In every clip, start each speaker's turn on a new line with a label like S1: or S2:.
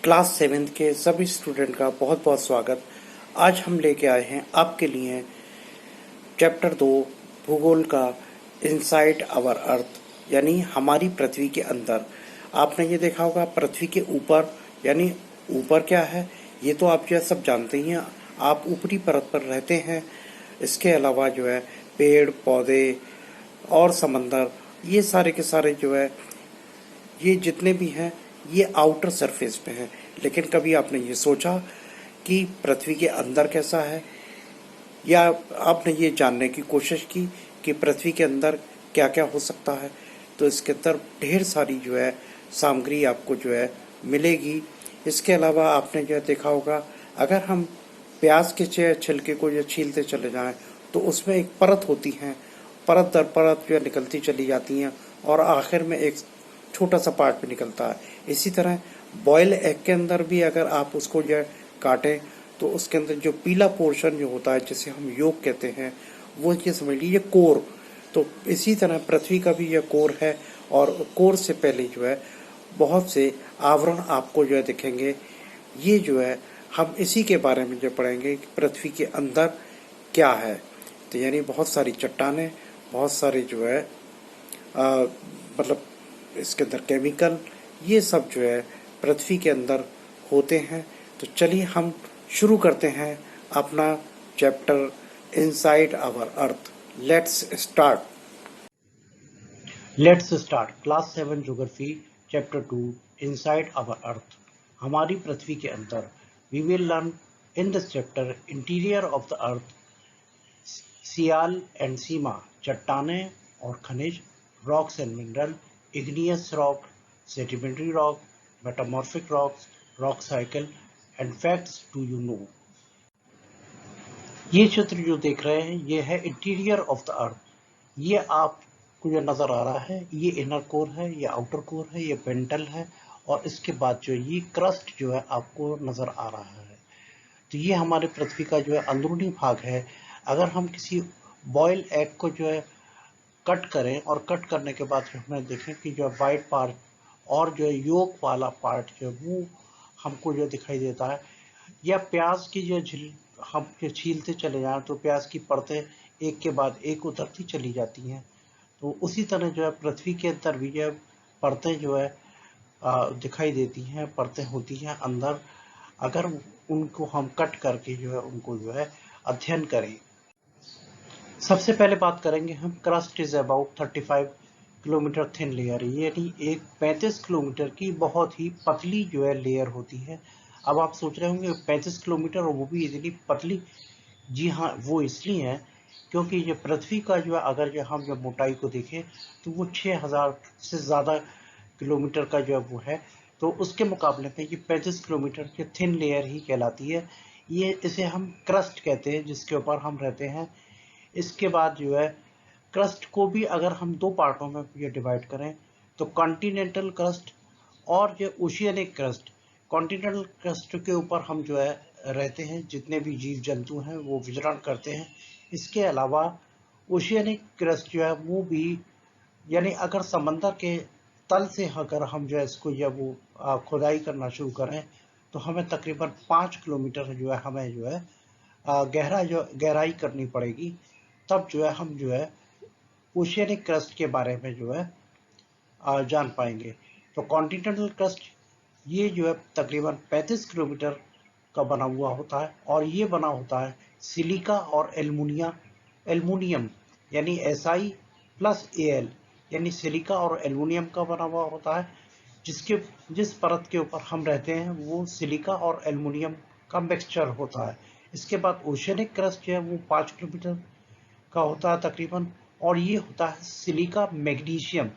S1: Class 7th के सभी student का बहुत बहुत स्वागत। आज हम लेके आए हैं आपके लिए चैप्टर 2 भूगोल का इनसाइड आवर अर्थ, यानी हमारी पृथ्वी के अंदर। आपने ये देखा होगा पृथ्वी के ऊपर, यानी ऊपर क्या है ये तो आप जो है सब जानते ही हैं। आप ऊपरी परत पर रहते हैं। इसके अलावा जो है पेड़ पौधे और समंदर, ये सारे के सारे जो है ये जितने भी हैं ये आउटर सरफेस पे हैं। लेकिन कभी आपने ये सोचा कि पृथ्वी के अंदर कैसा है, या आपने ये जानने की कोशिश की कि पृथ्वी के अंदर क्या क्या हो सकता है? तो इसके अंदर ढेर सारी जो है सामग्री आपको जो है मिलेगी। इसके अलावा आपने जो है देखा होगा, अगर हम प्याज के छिलके को जो छीलते चले जाएं तो उसमें एक परत होती है, परत दर परत जो है निकलती चली जाती हैं और आखिर में एक छोटा सा पार्ट भी निकलता है। इसी तरह बॉयल एग के अंदर भी अगर आप उसको जो है काटें तो उसके अंदर जो पीला पोर्शन जो होता है जिसे हम योग कहते हैं, वो ये समझ लीजिए कोर। तो इसी तरह पृथ्वी का भी यह कोर है, और कोर से पहले जो है बहुत से आवरण आपको जो है दिखेंगे। ये जो है हम इसी के बारे में जो पढ़ेंगे कि पृथ्वी के अंदर क्या है। तो यानी बहुत सारी चट्टानें, बहुत सारे जो है मतलब इसके अंदर केमिकल, ये सब जो है पृथ्वी के अंदर होते हैं। तो चलिए हम शुरू करते हैं अपना chapter inside our earth. Let's start class 7 geography chapter 2 inside our earth, हमारी पृथ्वी के अंदर। We will learn in this chapter interior of the earth, sial and sima, चट्टानें और खनिज, rocks and mineral, igneous rock, sedimentary rock, metamorphic rocks, rock cycle and facts do you know। ये चित्र जो देख रहे हैं ये है इंटीरियर ऑफ द अर्थ। ये आपको जो नजर आ रहा है ये इनर कोर है, ये आउटर कोर है, ये पेंटल है, और इसके बाद जो ये क्रस्ट जो है आपको नजर आ रहा है। तो ये हमारे पृथ्वी का जो है अंदरूनी भाग है। अगर हम किसी बॉयल एग को जो है कट करें और कट करने के बाद हमें देखें कि जो वाइट पार्ट और जो योक वाला पार्ट जो वो हमको जो दिखाई देता है, या प्याज की जो हम जो छीलते चले जाएं तो प्याज की परतें एक के बाद एक उतरती चली जाती हैं। तो उसी तरह जो है पृथ्वी के अंदर भी जो परतें जो है दिखाई देती हैं, परतें होती हैं अंदर। अगर उनको हम कट करके जो है उनको जो है अध्ययन करें। सबसे पहले बात करेंगे हम crust is about 35 kilometre thin layer, यानी एक 35 किलोमीटर की बहुत ही पतली जो है लेयर होती है। अब आप सोच रहे होंगे 35 किलोमीटर और वो भी इतनी पतली। जी हाँ, वो इसलिए है क्योंकि ये पृथ्वी का जो है अगर जो हम जब मोटाई को देखें तो वो 6000 से ज़्यादा किलोमीटर का जो है वो है। तो उसके मुकाबले में ये 35 किलोमीटर की थिन लेयर ही कहलाती है। ये इसे हम क्रस्ट कहते हैं जिसके ऊपर हम रहते हैं। इसके बाद जो है क्रस्ट को भी अगर हम दो पार्टों में ये डिवाइड करें तो कॉन्टिनेंटल क्रस्ट और जो ओशियनिक क्रस्ट। कॉन्टिनेंटल क्रस्ट के ऊपर हम जो है रहते हैं, जितने भी जीव जंतु हैं वो विचरण करते हैं। इसके अलावा ओशियनिक क्रस्ट जो है वो भी, यानी अगर समंदर के तल से अगर हम जो है इसको या वो खुदाई करना शुरू करें तो हमें तकरीबन 5 किलोमीटर जो है हमें जो है गहराई करनी पड़ेगी। तब जो है हम जो है ओशियनिक क्रस्ट के बारे में जो है जान पाएंगे। तो कॉन्टिनेंटल क्रस्ट ये जो है तकरीबन 35 किलोमीटर का बना हुआ होता है, और ये बना होता है सिलिका और एल्युमिनियम, यानी Si प्लस Al, यानी सिलिका और एल्युमिनियम का बना हुआ होता है। जिस परत के ऊपर हम रहते हैं वो सिलिका और एल्युमिनियम का मिक्सचर होता है। इसके बाद ओशियनिक क्रस्ट जो है वो 5 किलोमीटर का होता है तकरीबन, और ये होता है सिलिका मैग्नीशियम।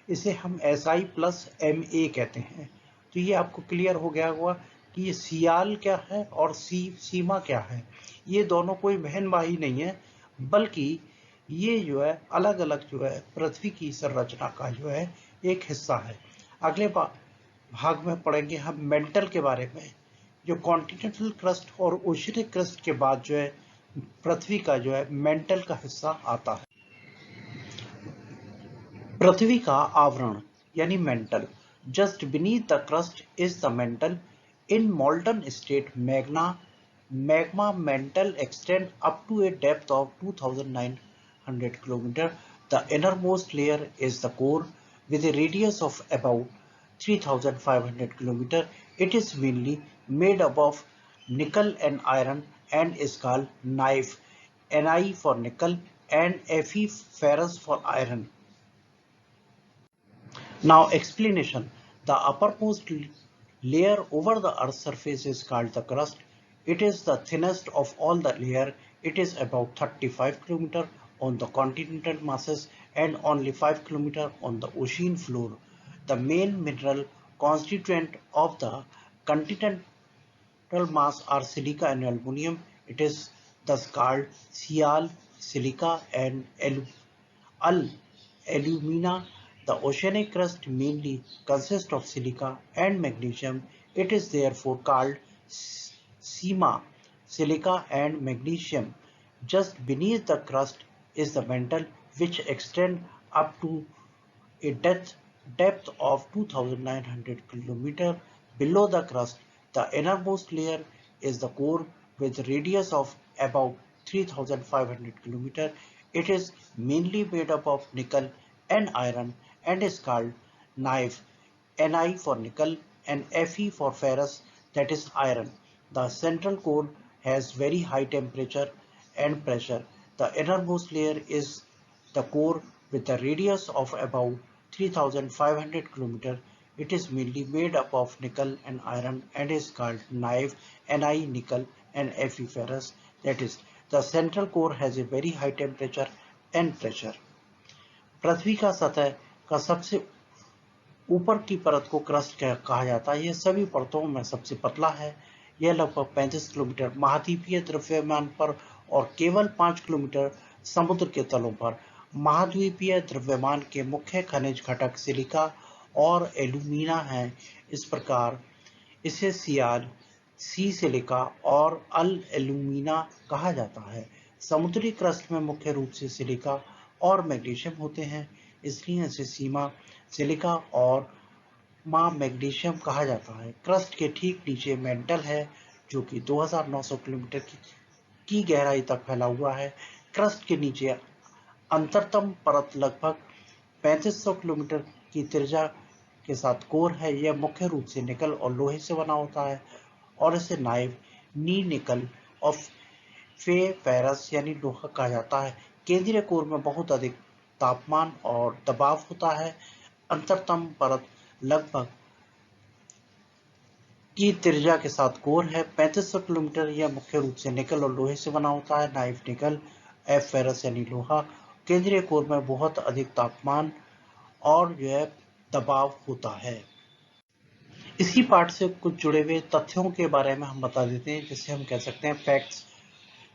S1: इसे हम Si प्लस Ma कहते हैं। तो ये आपको क्लियर हो गया होगा कि ये सियाल क्या है और सीमा क्या है। ये दोनों कोई बहन भाई नहीं है, बल्कि ये जो है अलग अलग जो है पृथ्वी की संरचना का जो है एक हिस्सा है। अगले भाग में पढ़ेंगे हम मेंटल के बारे में। जो कॉन्टिनेंटल क्रस्ट और ओशियनिक क्रस्ट के बाद जो है पृथ्वी का जो है मेंटल का हिस्सा आता है। पृथ्वी का आवरण यानी mental. Just beneath the crust is the mental. In molten state, magma mantle extend up to a depth of 2,900 km. The innermost layer is the core with a radius of about 3,500 km. It is mainly made up of nickel and iron and is called knife, Ni for nickel and Fe ferrous for iron. Now explanation. The uppermost layer over the Earth's surface is called the crust. It is the thinnest of all the layers. It is about 35 km on the continental masses and only 5 km on the ocean floor. The main mineral constituent of the continental mass are silica and aluminum. It is thus called Sial, silica and alumina. The oceanic crust mainly consists of silica and magnesium. It is therefore called sima, silica and magnesium. Just beneath the crust is the mantle, which extends up to a depth of 2,900 km below the crust. The innermost layer is the core with a radius of about 3,500 km. It is mainly made up of nickel and iron and is called knife, Ni for nickel and Fe for ferrous, that is iron. The central core has very high temperature and pressure. The innermost layer is the core with a radius of about 3,500 km. It is mainly made up of nickel and iron and is called knife, Ni nickel and Fe ferrous. That is, the central core has a very high temperature and pressure. पृथ्वी का सतह का सबसे ऊपर की परत को crust कहा जाता है। यह सभी परतों में सबसे पतला है। यह लगभग 35 किलोमीटर महाद्वीपीय द्रव्यमान पर और केवल 5 किलोमीटर समुद्र के तलों पर। महाद्वीपीय द्रव्यमान के मुख्य खनिज घटक सिलिका और एल्यूमिना हैं। इस प्रकार इसे सियाल, सी सिलिका और अल एल्यूमिना कहा जाता है। समुद्री क्रस्ट में मुख्य रूप से सिलिका और मैग्नीशियम होते हैं, इसलिए इसे सीमा, सिलिका और मैग्नीशियम कहा जाता है। क्रस्ट के ठीक नीचे मेंटल है, जो कि 2,900 किलोमीटर की गहराई तक फैला हुआ है। क्रस्ट के नीचे अंतरतम परत लगभग 3500 किलोमीटर की त्रिज्या के साथ कोर है। यह मुख्य रूप से निकल और लोहे से बना होता है और इसे नाइफ, नी निकल और फे फेरस यानी लोहा कहा जाता है। केंद्रीय कोर में बहुत अधिक तापमान और दबाव होता है। अंतरतम परत लगभग की त्रिज्या के साथ कोर है। 3500 किलोमीटर। यह मुख्य रूप से निकल और लोहे से बना होता है। नाइफ निकल, एफ फेरस यानी लोहा। केंद्रीय कोर में बहुत अधिक तापमान और जो है दबाव होता है। इसी पार्ट से कुछ जुड़े हुए तथ्यों के बारे में हम बता देते हैं, जिससे हम कह सकते हैं facts.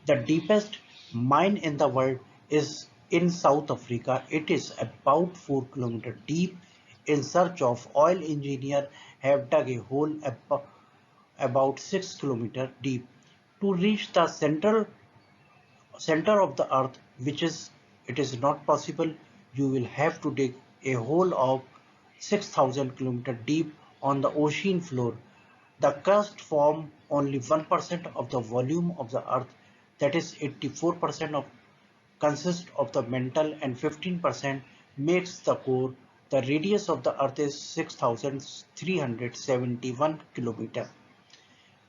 S1: The deepest mine in the world is in South Africa. It is about 4 km deep. In search of oil, engineers have dug a hole about 6 km deep to reach the center of the earth, it is not possible. You will have to dig a hole of 6,000 km deep on the ocean floor. The crust forms only 1% of the volume of the earth, that is 84% of consists of the mantle and 15% makes the core. The radius of the earth is 6,371 kilometre.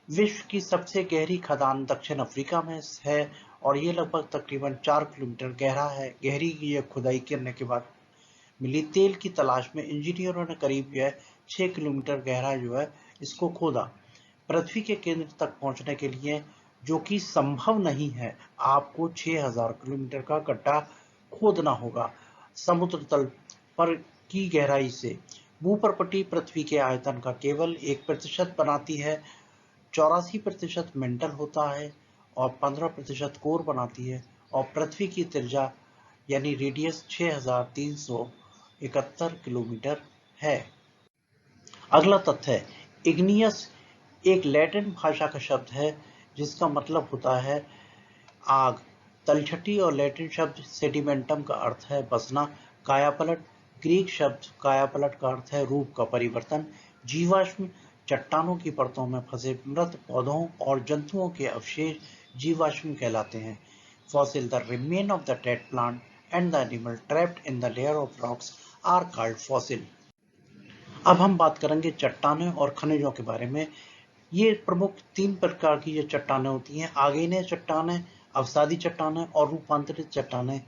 S1: विश्व की सबसे गहरी खदान दक्षिण Africa में है और ये लगभग तकरीबन 4 किलोमीटर गहरा है। गहरी ये खुदाई करने के बाद मिली तेल की तलाश में इंजीनियरों ने करीब 6 किलोमीटर गहरा इसको खोदा। पृथ्वी के केंद्र तक पहुंचने के लिए, जो कि संभव नहीं है, आपको 6,000 किलोमीटर का गड्ढा खोदना होगा। समुद्र तल पर की गहराई से भूपर्पटी पृथ्वी के आयतन का केवल 1% बनाती है। 84% मेंटल होता है और 15% कोर बनाती है और पृथ्वी की त्रिज्या यानी रेडियस 6,371 किलोमीटर है। अगला तथ्य है इग्नियस एक लैटिन भाषा का शब्द है जिसका मतलब होता है आग। तलछटी और लैटिन शब्द सेडिमेंटम का अर्थ है बसना। कायापलट ग्रीक शब्द कायापलट का अर्थ है रूप का परिवर्तन। जीवाश्म चट्टानों की परतों में फंसे मृत पौधों और जंतुओं के अवशेष जीवाश्म कहलाते हैं। Fossil, the remain of the dead plant and the animal trapped in the layer of rocks are called fossil. अब हम बात करेंगे चट्टानें और खनिजों के बारे में। ये प्रमुख 3 प्रकार की ये चट्टानें होती हैं: आग्नेय चट्टानें, अवसादी चट्टानें और रूपांतरित चट्टानें।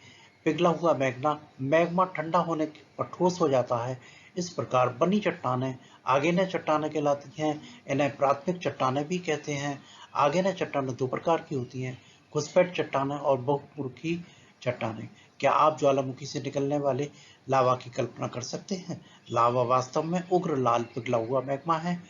S1: पिघला हुआ मैग्मा ठंडा होने पर ठोस हो जाता है। इस प्रकार बनी चट्टानें आग्नेय चट्टानें कहलाती हैं। इन्हें प्राथमिक चट्टानें भी कहते हैं। आग्नेय चट्टानें 2 प्रकार की होती हैं: घुसपैठ चट्टानें और बहुमुखी चट्टानें। क्या आप ज्वालामुखी से निकलने वाले लावा की कल्पना कर सकते हैं? लावा वास्तव में उग्र लाल पिघला हुआ मैग्मा है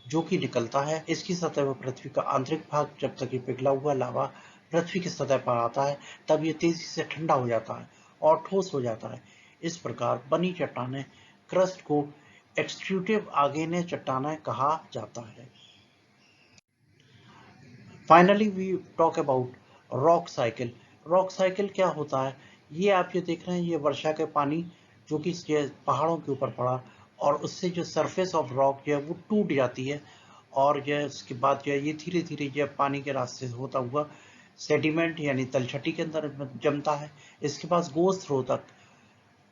S1: जो कि निकलता है। इसकी सतह पर पृथ्वी का आंतरिक भाग, जब तक ये पिघला हुआ लावा पृथ्वी की सतह पर आता है तब ये तेजी से ठंडा हो जाता है और ठोस हो जाता है। इस प्रकार बनी चट्टानें क्रस्ट को एक्सट्रूटिव आग्नेय चट्टानें कहा जाता है। Finally we talk about rock cycle. Rock cycle क्या होता है? ये आप ये देख रहे हैं, ये वर्षा के पानी जो कि पहाड़ों के ऊपर पड़ा और उससे जो सरफेस ऑफ रॉक जो है वो टूट जाती है और यह उसके बाद जो है ये धीरे धीरे यह पानी के रास्ते से होता हुआ सेडिमेंट यानी तलछटी के अंदर जमता है। इसके बाद गोज थ्रू तक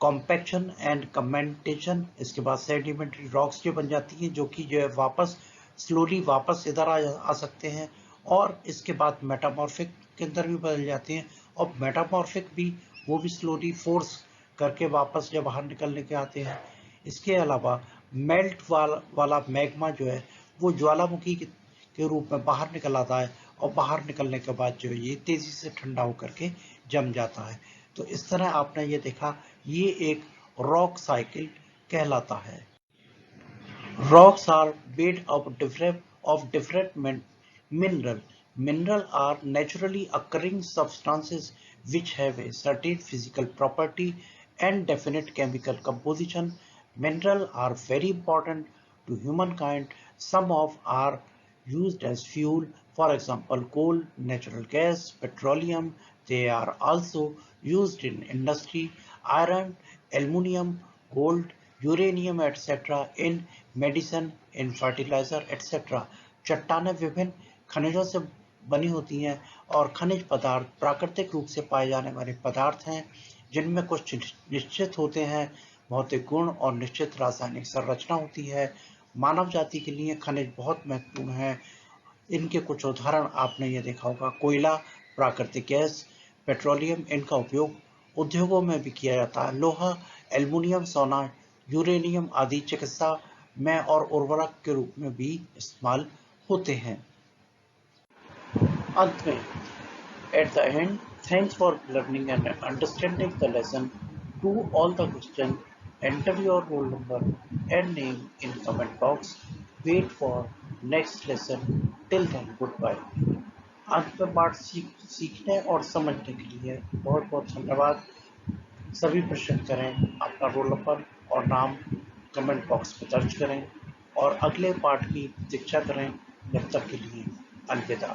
S1: कॉम्पैक्शन एंड कमेंटेशन, इसके बाद सेडिमेंट्री रॉक्स जो बन जाती हैं जो कि जो है वापस स्लोली वापस इधर आ सकते हैं और इसके बाद मेटामॉर्फिक के अंदर भी बदल जाते हैं और मेटामॉर्फिक भी वो भी स्लोली फोर्स करके वापस जब बाहर निकलने के आते हैं। इसके अलावा मेल्ट वाला मैग्मा जो है वो ज्वालामुखी के रूप में बाहर निकल आता है और बाहर निकलने के बाद जो ये तेजी से ठंडा होकर के जम जाता है। तो इस तरह आपने ये देखा, ये एक रॉक साइकिल कहलाता है। Rocks are made of different mineral. Mineral are naturally occurring substances which have a certain physical property and definite chemical composition. Mineral are very important to humankind. Some of are used as fuel, for example coal, natural gas, petroleum. They are also used in industry. Iron, aluminium, gold, uranium etcetera in medicine, in fertiliser etcetera. चट्टानें विभिन्न खनिजों से बनी होती हैं और खनिज पदार्थ प्राकृतिक रूप से पाए जाने वाले पदार्थ हैं जिनमें कुछ निश्चित होते हैं भौतिक गुण और निश्चित रासायनिक संरचना होती है। मानव जाति के लिए खनिज बहुत महत्वपूर्ण है। इनके कुछ उदाहरण आपने ये देखा होगा: कोयला, प्राकृतिक गैस, पेट्रोलियम। इनका उपयोग उद्योगों में भी किया जाता है। लोहा, एल्युमिनियम, सोना, यूरेनियम आदि चिकित्सा में और उर्वरक के रूप में भी इस्तेमाल होते हैं। अंत में, at the end, thanks for learning and understanding the lesson. To all the questions, enter your roll number and name in comment box. Wait for next lesson. Till then, goodbye. अंत में पाठ सीखने और समझने के लिए बहुत बहुत धन्यवाद। सभी प्रश्न करें, अपना रोल नंबर और नाम कमेंट बॉक्स में दर्ज करें और अगले पाठ की प्रतीक्षा करें। जब तक के लिए अलविदा।